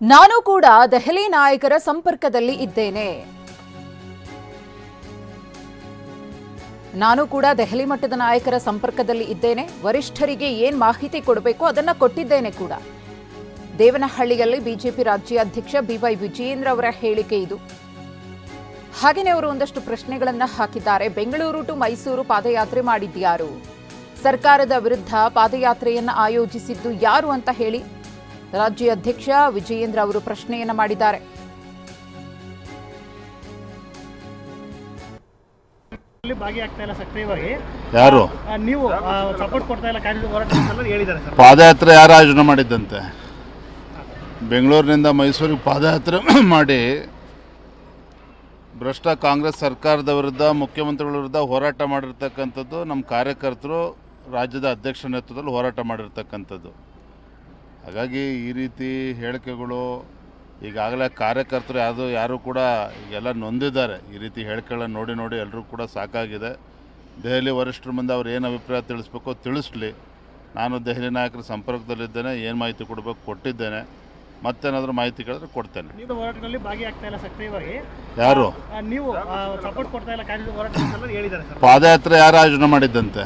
ನಾನು ಕೂಡ ದೆಹಲಿ ನಾಯಕರ ಸಂಪರ್ಕದಲ್ಲಿ ಇದ್ದೇನೆ. ನಾನು ಕೂಡ ದೆಹಲಿ ಮಟ್ಟದ ನಾಯಕರ ಸಂಪರ್ಕದಲ್ಲಿ ಇದ್ದೇನೆ. ವರಿಷ್ಠರಿಗೆ ಏನು ಮಾಹಿತಿ ಕೊಡಬೇಕು ಅದನ್ನ ಕೊಟ್ಟಿದ್ದೇನೆ ಕೂಡ. ದೇವನಹಳ್ಳಿಯಲ್ಲಿ ಬಿಜೆಪಿ ರಾಜ್ಯಾಧ್ಯಕ್ಷ ಬಿವೈ ವಿಜಯೇಂದ್ರ ಅವರ ಹೇಳಿಕೆ ಇದು. ಹಾಗೆಯೇ ಅವರು ಒಂದಷ್ಟು ಪ್ರಶ್ನೆಗಳನ್ನ ಹಾಕಿದ್ದಾರೆ. ಬೆಂಗಳೂರು ಟು ಮೈಸೂರು ಪಾದಯಾತ್ರೆ ಮಾಡಿದ್ಯಾರು? ಸರ್ಕಾರದ ವಿರುದ್ಧ ಪಾದಯಾತ್ರೆಯನ್ನು ಆಯೋಜಿಸಿದ್ದು ಯಾರು ಅಂತ ಹೇಳಿ ರಾಜ್ಯಾಧ್ಯಕ್ಷ ವಿಜಯೇಂದ್ರ ಅವರು ಪ್ರಶ್ನೆಯನ್ನ ಮಾಡಿದ್ದಾರೆ. ಯಾರು ನೀವು ಸಪೋರ್ಟ್ ಕೊಡ್ತಾ ಇಲ್ಲ ಕ್ಯಾಂಡಿಡೇಟ್ ಹೋರಾಟ ಹೇಳಿದ್ದಾರೆ ಸರ್. ಪಾದಯಾತ್ರೆ ಯಾರು ಆಯೋಜನೆ ಮಾಡಿದ್ದಂತೆ? ಬೆಂಗಳೂರಿನಿಂದ ಮೈಸೂರಿಗೆ ಪಾದಯಾತ್ರೆ ಮಾಡಿ ಭ್ರಷ್ಟ ಕಾಂಗ್ರೆಸ್ ಸರ್ಕಾರದ ವಿರುದ್ಧ ಮುಖ್ಯಮಂತ್ರಿಗಳ ವಿರುದ್ಧ ಹೋರಾಟ ಮಾಡಿರ್ತಕ್ಕಂಥದ್ದು ನಮ್ಮ ಕಾರ್ಯಕರ್ತರು ರಾಜ್ಯದ ಅಧ್ಯಕ್ಷ ನೇತೃತ್ವದಲ್ಲಿ ಹೋರಾಟ ಮಾಡಿರ್ತಕ್ಕಂಥದ್ದು. ಹಾಗಾಗಿ ಈ ರೀತಿ ಹೇಳಿಕೆಗಳು ಈಗಾಗಲೇ ಕಾರ್ಯಕರ್ತರು ಯಾರು ಕೂಡ ಎಲ್ಲ ನೊಂದಿದ್ದಾರೆ. ಈ ರೀತಿ ಹೇಳಿಕೆಗಳನ್ನು ನೋಡಿ ಎಲ್ಲರೂ ಕೂಡ ಸಾಕಾಗಿದೆ. ದೆಹಲಿ ವರಿಷ್ಠರ ಮುಂದೆ ಅವ್ರು ಏನು ಅಭಿಪ್ರಾಯ ತಿಳಿಸ್ಬೇಕೋ ತಿಳಿಸ್ಲಿ. ನಾನು ದೆಹಲಿ ನಾಯಕರ ಸಂಪರ್ಕದಲ್ಲಿದ್ದೇನೆ. ಏನು ಮಾಹಿತಿ ಕೊಡಬೇಕು ಕೊಟ್ಟಿದ್ದೇನೆ. ಮತ್ತೇನಾದರೂ ಮಾಹಿತಿ ಕೇಳಿದ್ರೆ ಕೊಡ್ತೇನೆ. ನೀವು ಹೋರಾಟದಲ್ಲಿ ಭಾಗಿಯಾಗ್ತಾ ಇಲ್ಲ ಸಕ್ರಿಯವಾಗಿ. ಯಾರು ನೀವು ಸಪೋರ್ಟ್ ಕೊಡ್ತಾ ಇಲ್ಲ ಕ್ಯಾಂಡಿಡೇಟ್ ಹೋರಾಟ ಹೇಳಿದ್ದಾರೆ ಸರ್. ಪಾದಯಾತ್ರೆ ಯಾರು ಆಯೋಜನೆ ಮಾಡಿದ್ದಂತೆ?